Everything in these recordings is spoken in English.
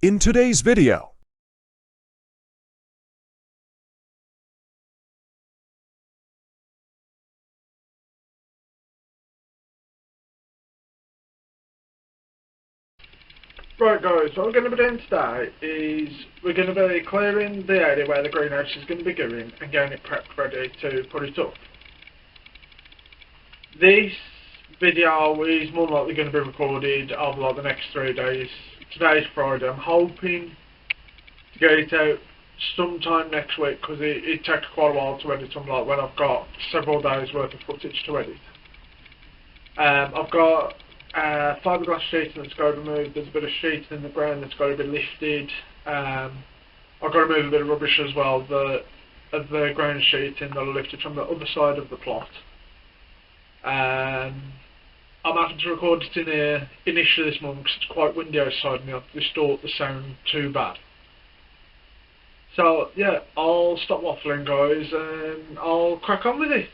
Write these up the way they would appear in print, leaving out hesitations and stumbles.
In today's video, Right guys, what we're going to be doing today is we're going to be clearing the area where the greenhouse is going to be going and getting it prepped ready to put it up. This video is more likely going to be recorded over like the next 3 days. Today's Friday. I'm hoping to get it out sometime next week because it takes quite a while to edit them, like when I've got several days worth of footage to edit. I've got fiberglass sheeting that's got to be moved. There's a bit of sheeting in the ground that's got to be lifted. I've got to move a bit of rubbish as well. The ground sheeting that I lifted from the other side of the plot. I'm having to record it in here initially this morning because it's quite windy outside and I've distorted the sound too bad. So yeah, I'll stop waffling guys and I'll crack on with it.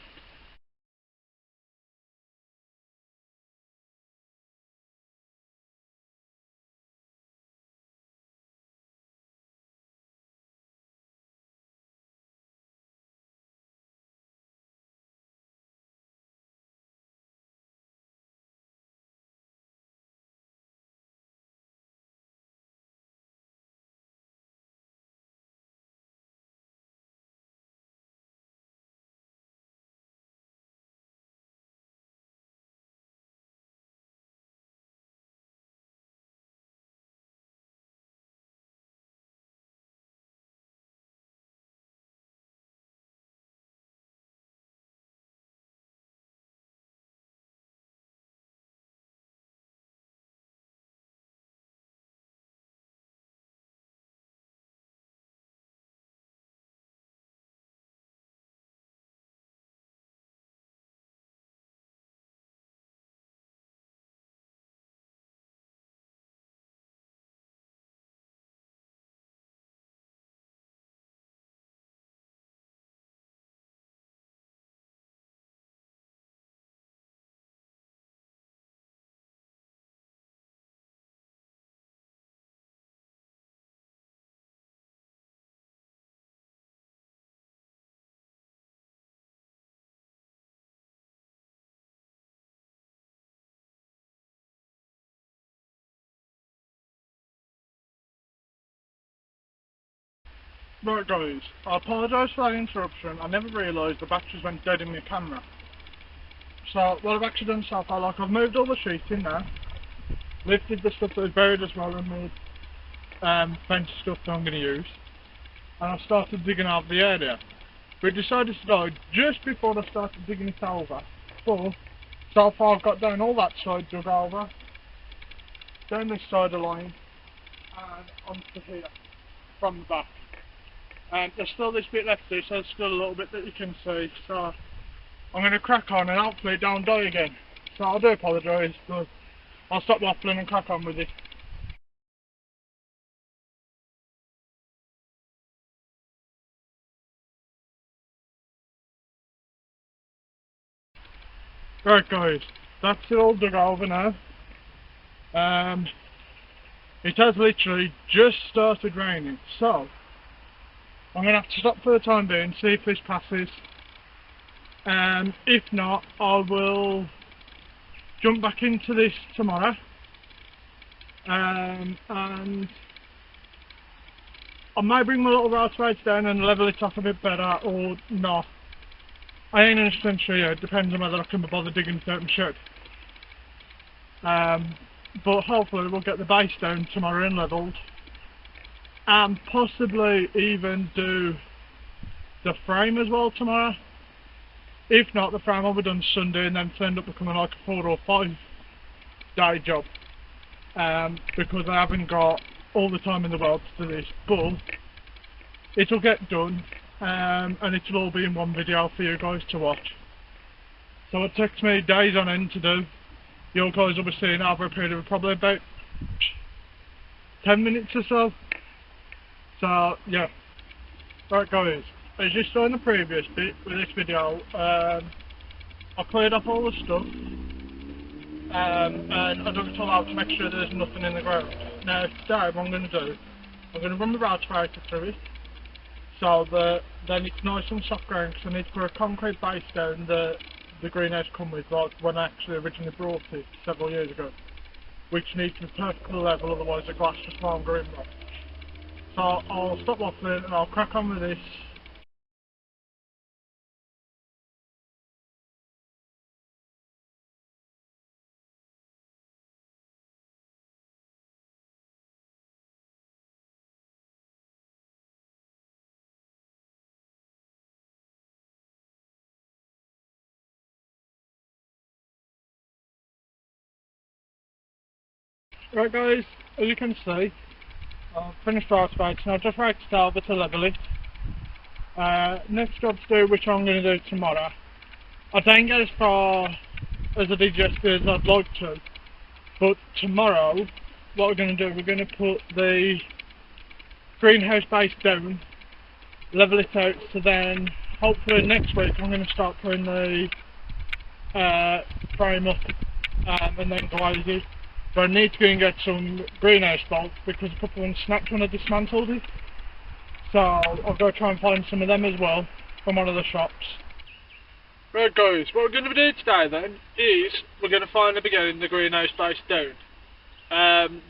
Right guys, I apologise for that interruption. I never realised the batteries went dead in my camera. So what I've actually done so far, like I've moved all the sheeting now, lifted the stuff that was buried as well and made plenty of stuff that I'm going to use, and I've started digging out the area. We decided to do it just before I started digging it over, but so far I've got down all that side dug over, down this side of the line, and onto here from the back. And there's still this bit left there, so there's still a little bit that you can see, so I'm going to crack on and hopefully it don't die again. So I do apologise, but I'll stop waffling and crack on with it. Right guys, that's it all dug over now. It has literally just started raining, so I'm going to have to stop for the time being, see if this passes. If not, I will jump back into this tomorrow. And I might bring my little route rates down and level it off a bit better, or not. I ain't 100% sure yet, it depends on whether I can be bothered digging it out and shed. But hopefully we'll get the base down tomorrow and levelled. And possibly even do the frame as well tomorrow. If not, the frame will be done Sunday and then end up becoming like a 4 or 5 day job. Because I haven't got all the time in the world to do this, but it'll get done and it'll all be in one video for you guys to watch. So it takes me days on end to do. You guys will be seeing over a period of probably about 10 minutes or so. So yeah, right guys, as you saw in the previous bit with this video, I cleared up all the stuff and I dug it all out to make sure there's nothing in the ground. Now today what I'm going to do, I'm going to run the radiator through it, so that then it's nice and soft ground, because I need to put a concrete base down the greenhouse come with, like when I actually originally brought it several years ago, which needs to be perfectly level, otherwise the glass just won't go in right. So I'll stop waffling and I'll crack on with this. Right guys, as you can see, I've finished our space and I've just raked it over to level it. Next job to do, which I'm going to do tomorrow. I don't get as far as I did yesterday as I'd like to, but tomorrow what we're going to do, we're going to put the greenhouse base down, level it out, so then hopefully next week I'm going to start putting the frame up and then glaze it. But I need to go and get some greenhouse bolts because a couple of them snapped when I dismantled it. So I'll go try and find some of them as well from one of the shops. Right guys, what we're going to do today then is we're going to finally be getting the greenhouse base down.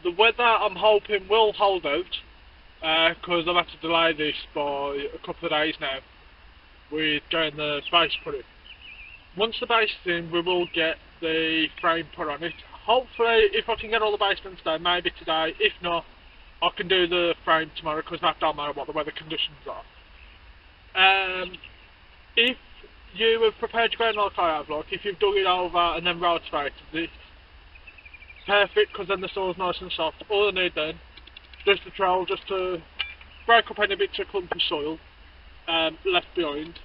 The weather I'm hoping will hold out because I've had to delay this by a couple of days now with getting the base put in. Once the base is in, we will get the frame put on it. Hopefully, if I can get all the base done today, maybe today. If not, I can do the frame tomorrow because that don't matter what the weather conditions are. If you have prepared your ground like I have, like if you've dug it over and then road straightened it, perfect, because then the soil's nice and soft. All I need then, just a trowel, just to break up any bits of clumpy soil left behind.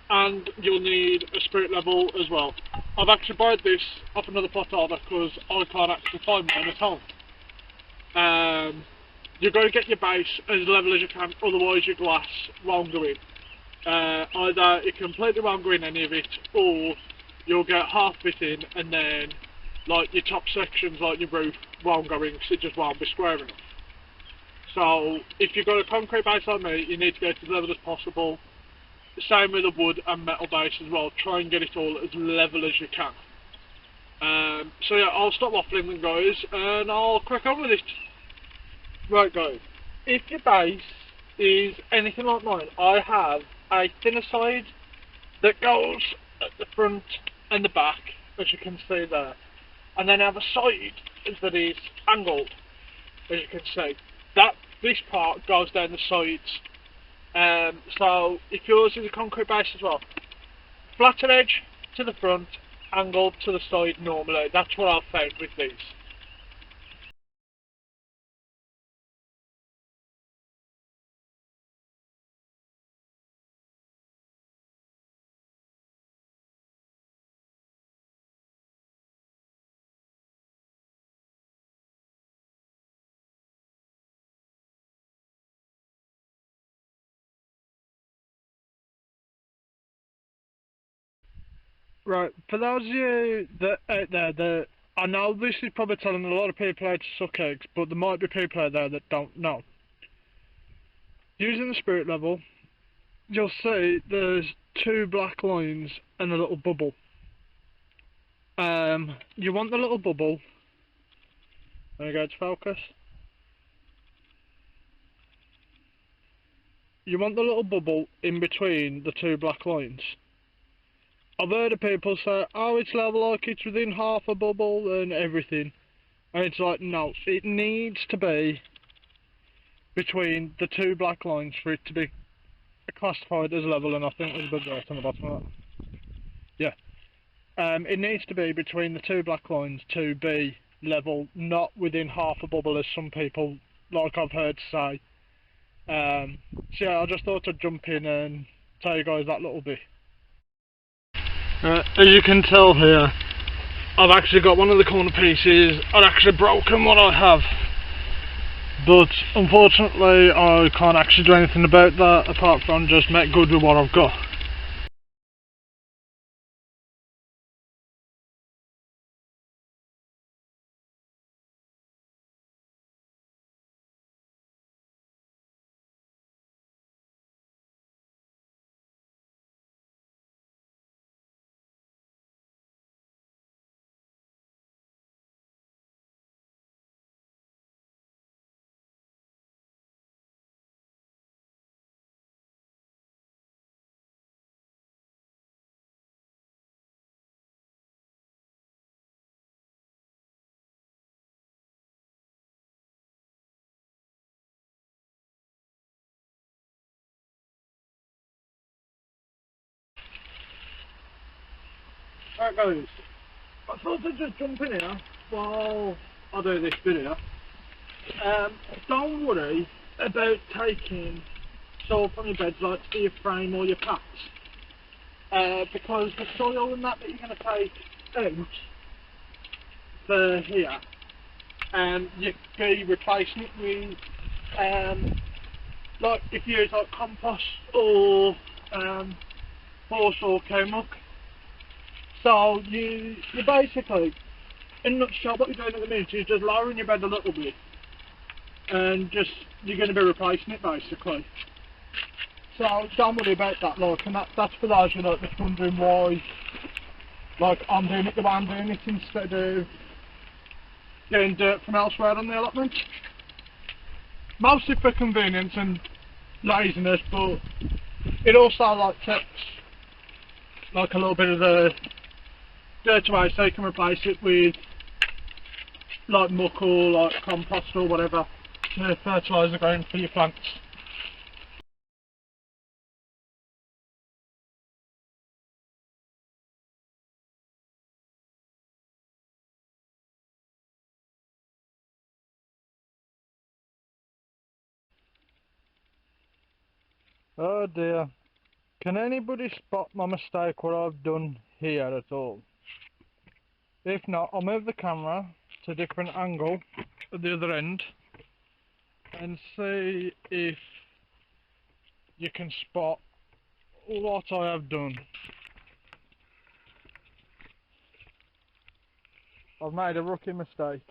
And you'll need a spirit level as well. I've actually borrowed this off another plot order because I can't actually find one at home. You've got to get your base as level as you can, otherwise your glass won't go in. Either it completely won't go in any of it, or you'll get half it in and then like your top sections like your roof won't go in because it just won't be square enough. So if you've got a concrete base like me, you need to go to as level as possible. Same with the wood and metal base as well. Try and get it all as level as you can. So yeah, I'll stop waffling then guys and I'll crack on with it. Right guys, if your base is anything like mine, I have a thinner side that goes at the front and the back, as you can see there. And then I have a side that is angled, as you can see. This part goes down the sides. So if yours is a concrete base as well, flatter edge to the front, angled to the side normally. That's what I've found with these. Right, for those of you that out there that I know this is probably telling a lot of people how to suck eggs, but there might be people out there that don't know. Using the spirit level, you'll see there's two black lines and a little bubble. You want the little bubble. There you go, to focus. You want the little bubble in between the two black lines. I've heard of people say, oh, it's level like it's within half a bubble and everything. And it's like, no, it needs to be between the two black lines for it to be classified as level, and I think there's a bit right on the bottom of that. Yeah. It needs to be between the two black lines to be level, not within half a bubble as some people, like I've heard, say. So yeah, I just thought I'd jump in and tell you guys that little bit. As you can tell here, I've actually got one of the corner pieces, I've actually broken what I have, but unfortunately I can't actually do anything about that apart from just make good with what I've got. Right guys, I thought I'd just jump in here while I do this video. Don't worry about taking soil from your beds like to your frame or your pats, because the soil and that you're going to take out for here, you be replacing it with like if you use like compost or horse or cow muck. So you basically, in a nutshell, what you're doing at the minute is just lowering your bed a little bit, and you're going to be replacing it basically. So don't worry about that, like, and that's for those who are just wondering why, like, I'm doing it the way I'm doing it instead of getting dirt from elsewhere on the allotment. Mostly for convenience and laziness, but it also like takes like a little bit of the dirt away, so you can replace it with like muck or like compost or whatever to fertilise the ground for your plants. Oh dear. Can anybody spot my mistake what I've done here at all? If not, I'll move the camera to a different angle at the other end and see if you can spot what I have done. I've made a rookie mistake.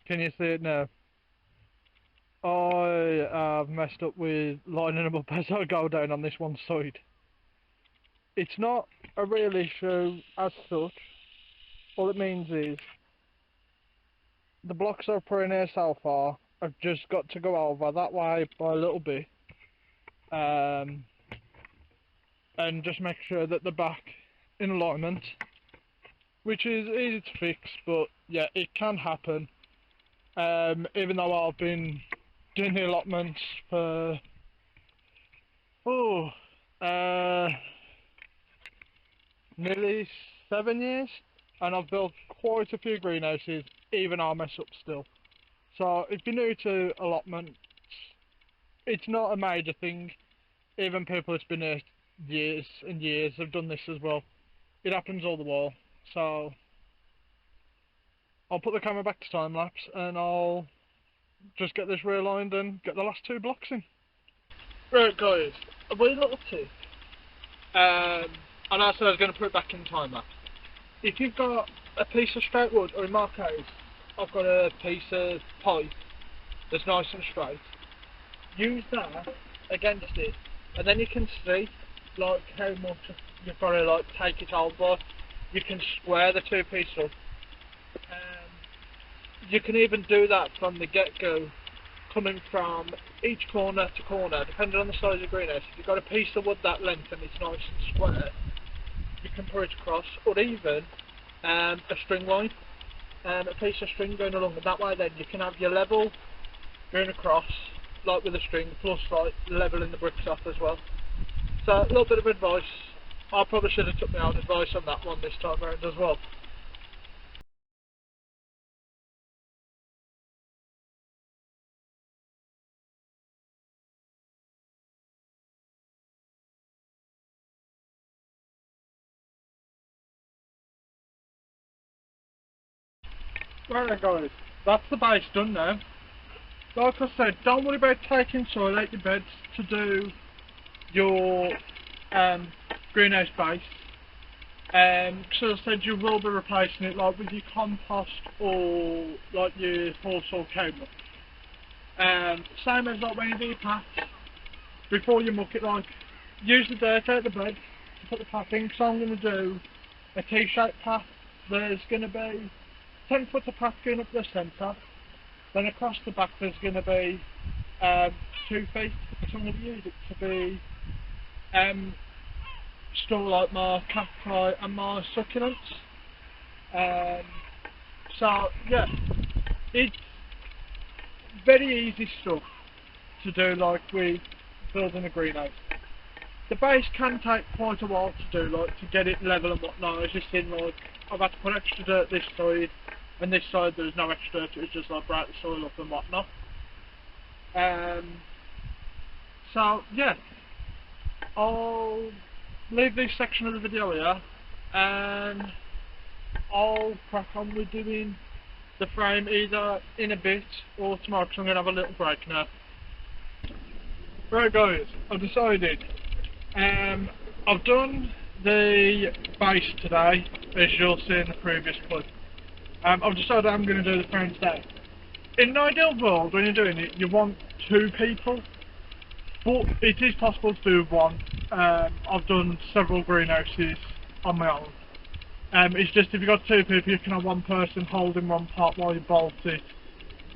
Can you see it now? I have messed up with lining them up as I go down on this one side. It's not a real issue as such. All it means is the blocks I've put in here so far, I've just got to go over that way by a little bit, and just make sure that they're back in alignment, which is easy to fix, but yeah, it can happen. Even though I've been doing the allotments for nearly 7 years, and I've built quite a few greenhouses, even I mess up still. So if you're new to allotments, it's not a major thing. Even people that's been here years and years have done this as well. It happens all the while. So I'll put the camera back to time lapse and I'll just get this realigned and get the last 2 blocks in. Right guys, a wee little tip. And I said I was going to put it back in time lapse. If you've got a piece of straight wood, or in my case, I've got a piece of pipe that's nice and straight, use that against it, and then you can see like how much you've got to like take it over. You can square the 2 pieces up. You can even do that from the get-go, coming from each corner to corner, depending on the size of the greenhouse. If you've got a piece of wood that length and it's nice and square, you can put it across, or even a string line, a piece of string going along, and that way then you can have your level going across, like with a string, plus like leveling the bricks off as well. So a little bit of advice. I probably should have took my own advice on that one this time around as well. Right then guys, that's the base done now. Like I said, don't worry about taking soil out your beds to do your greenhouse base. So as I said, you will be replacing it like with your compost or like your horse or cow muck. Same as like when you do your path, before you muck it, like use the dirt out of the bed to put the path in. So I'm going to do a T-shaped path. There's going to be 10 foot of path going up the centre, then across the back there's going to be 2 feet, so I'm going to use it to be store like my cacti and my succulents. So yeah, it's very easy stuff to do, like with building a greenhouse. The base can take quite a while to do, like to get it level and whatnot. It's just in like I've had to put extra dirt this side, and this side there's no extra dirt. It was just like break the soil up and whatnot. So yeah, I'll leave this section of the video here, and I'll crack on with doing the frame either in a bit or tomorrow, because I'm going to have a little break now. Right guys, I've decided, I've done the base today, as you'll see in the previous clip. I've decided I'm going to do the frame today. In an ideal world, when you're doing it, you want 2 people, but it is possible to do one. I've done several greenhouses on my own. It's just if you've got 2 people, you can have one person holding one part while you bolt it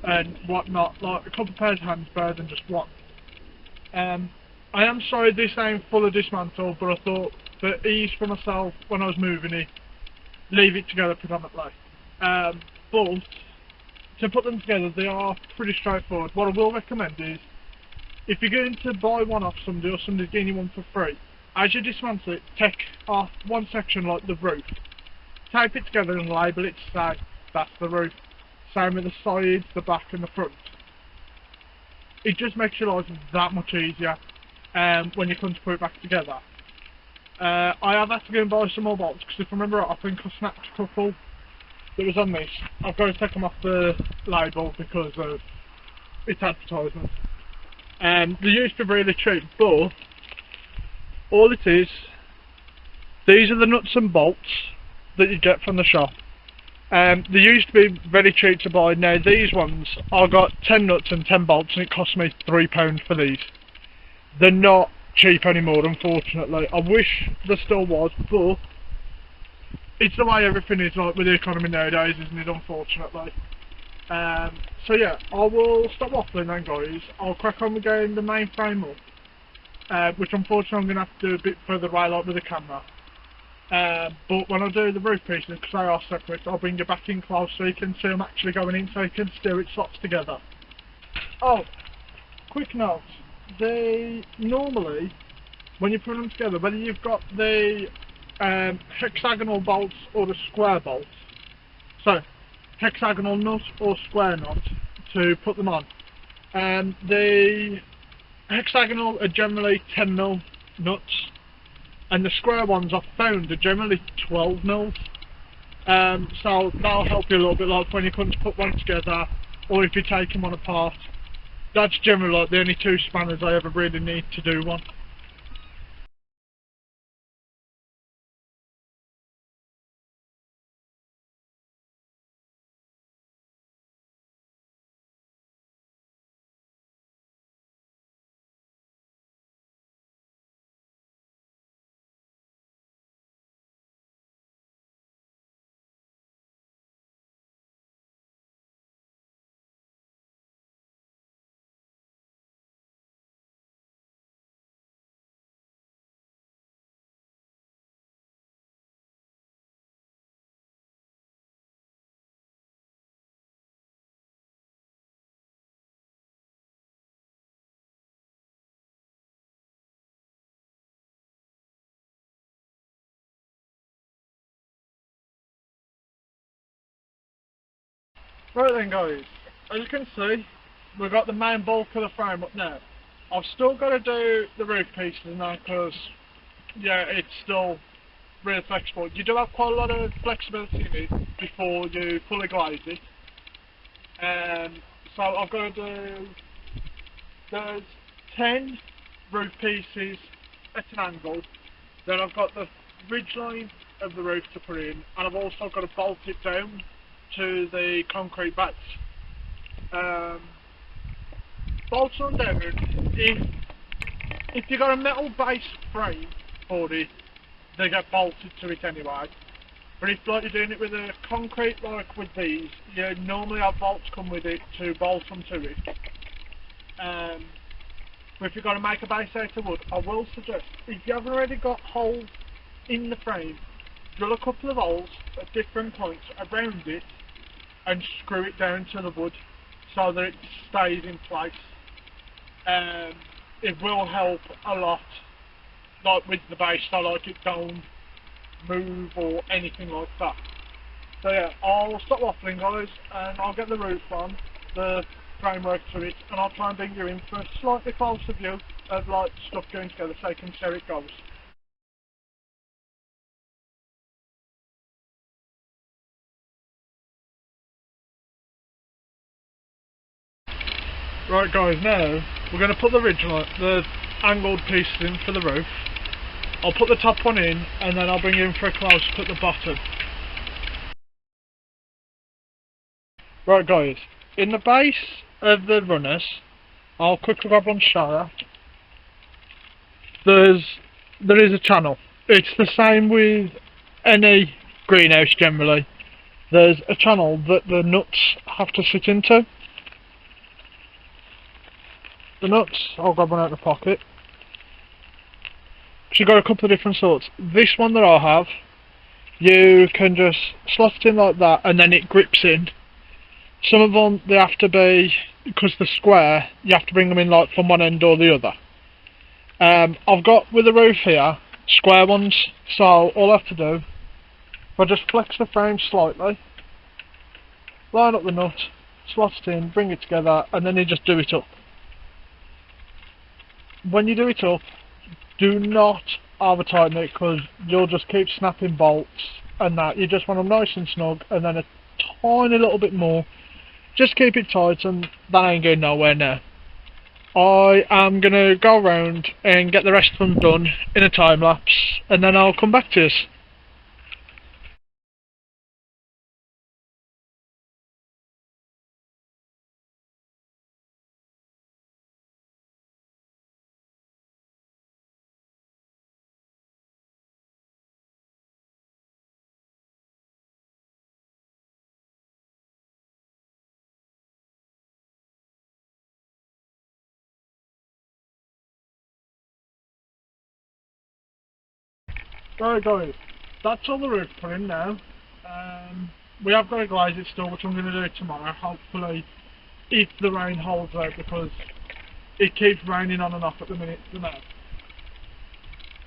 and whatnot. Like a couple of pairs of hands better than just one. I am sorry this ain't fully dismantled, but I thought for ease for myself when I was moving it, leave it together predominantly. But to put them together, they are pretty straightforward. What I will recommend is, if you're going to buy one off somebody or somebody's getting you one for free, as you dismantle it, take off one section like the roof, tape it together and label it to say that's the roof. Same with the sides, the back and the front. It just makes your life that much easier when you come to put it back together. I have had to go and buy some more bolts, because if I remember right, I think I snapped a couple that was on this. I've got to take them off the label because of its advertisement. They used to be really cheap, but all it is, these are the nuts and bolts that you get from the shop. They used to be very cheap to buy. Now these ones, I got 10 nuts and 10 bolts and it cost me £3 for these. They're not cheap anymore, unfortunately. I wish there still was, but it's the way everything is, like with the economy nowadays, isn't it, unfortunately. So yeah, I will stop waffling then guys. I'll crack on with getting the main frame up, which unfortunately I'm going to have to do a bit further away, like with the camera. But when I do the roof pieces, because they are separate, I'll bring you back in close so you can see them actually going in, so you can see how it slots together. Oh, quick note, normally, when you put them together, whether you've got the hexagonal bolts or the square bolts, so hexagonal nut or square nut to put them on, the hexagonal are generally 10mm nuts, and the square ones I've found are generally 12mm. So that'll help you a little bit, like when you come to put one together, or if you're taking one apart. That's generally like the only 2 spanners I ever really need to do one. Right then guys, as you can see, we've got the main bulk of the frame up now. I've still got to do the roof pieces now because, yeah, it's still really flexible. You do have quite a lot of flexibility in it before you fully glaze it. So I've got to do, there's 10 roof pieces at an angle, then I've got the ridge line of the roof to put in, and I've also got to bolt it down to the concrete bats. Bolts on down, if you've got a metal base frame for it, they get bolted to it anyway. But if like you're doing it with a concrete like with these, you normally have bolts come with it to bolt them to it. But if you've got to make a base out of wood, I will suggest, if you haven't already got holes in the frame, drill a couple of holes at different points around it, and screw it down to the wood so that it stays in place. It will help a lot, like with the base, so like it don't move or anything like that. So yeah, I'll stop waffling guys, and I'll get the roof on, the framework to it, and I'll try and bring you in for a slightly closer view of like stuff going together so you can see how it goes. Right guys, now we're going to put the angled pieces in for the roof. I'll put the top one in and then I'll bring you in for a close up at the bottom. Right guys, in the base of the runners, I'll quickly grab one shower. There is a channel. It's the same with any greenhouse generally. There's a channel that the nuts have to sit into. The nuts, I'll grab one out of the pocket. So you've got a couple of different sorts. This one that I have, you can just slot it in like that and then it grips in. Some of them, they have to be, because they're square, you have to bring them in like from one end or the other. I've got, with the roof here, square ones, so all I have to do, if I just flex the frame slightly, line up the nut, slot it in, bring it together, and then you just do it up. When you do it up, do not over tighten it because you'll just keep snapping bolts and that. You just want them nice and snug, and then a tiny little bit more. Just keep it tight and that ain't going nowhere now. I am going to go around and get the rest of them done in a time lapse and then I'll come back to you. Right guys, that's all the roof put in now. We have got to glaze it still, which I'm going to do tomorrow, hopefully, if the rain holds out, because it keeps raining on and off at the minute for now.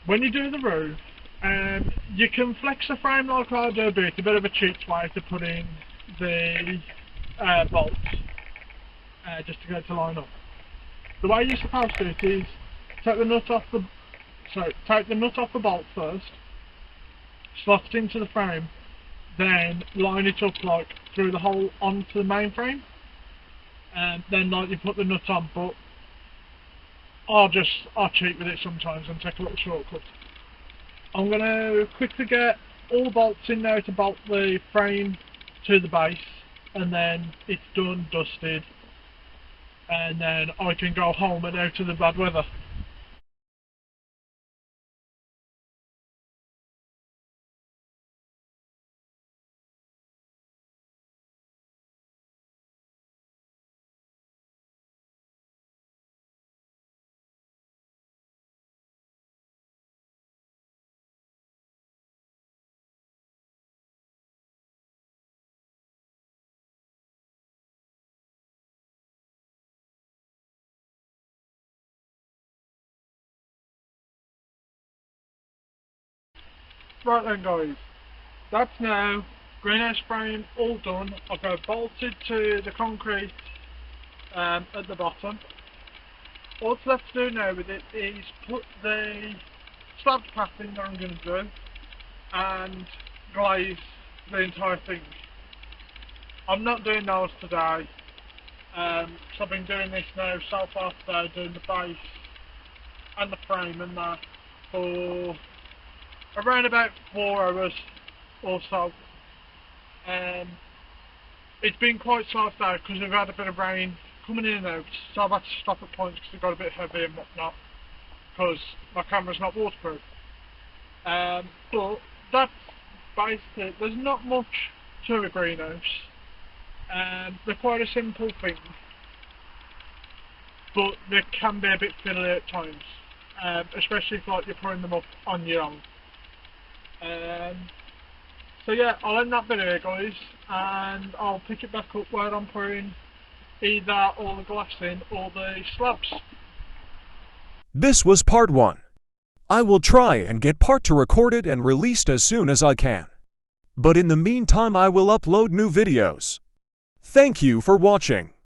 When you do the roof, you can flex the frame like I do a bit. A bit of a cheat way to put in the bolts, just to get it to line up. The way you're supposed to do it is take the nut off the bolt first, slot it into the frame, then line it up like through the hole onto the main frame, and then like you put the nut on. But I'll cheat with it sometimes and take a little shortcut. I'm going to quickly get all the bolts in there to bolt the frame to the base, and then it's done, dusted, and then I can go home and out of the bad weather. Right then guys, that's now greenhouse frame all done. I've got it bolted to the concrete at the bottom. All that's left to do now with it is put the slab path in that I'm going to do and glaze the entire thing. I'm not doing those today, so I've been doing this now so far today, doing the base and the frame and that for around about 4 hours or so. It's been quite slow today because we've had a bit of rain coming in and out, so I've had to stop at points because it got a bit heavy and whatnot because my camera's not waterproof. But that's basically it. There's not much to a greenhouse. They're quite a simple thing, but they can be a bit fiddly at times, especially if like you're putting them up on your own. So So yeah, I'll end that video guys, and I'll pick it back up where I'm putting either all the glass in or the slabs. This was part 1. I will try and get part 2 recorded and released as soon as I can. But in the meantime I will upload new videos. Thank you for watching.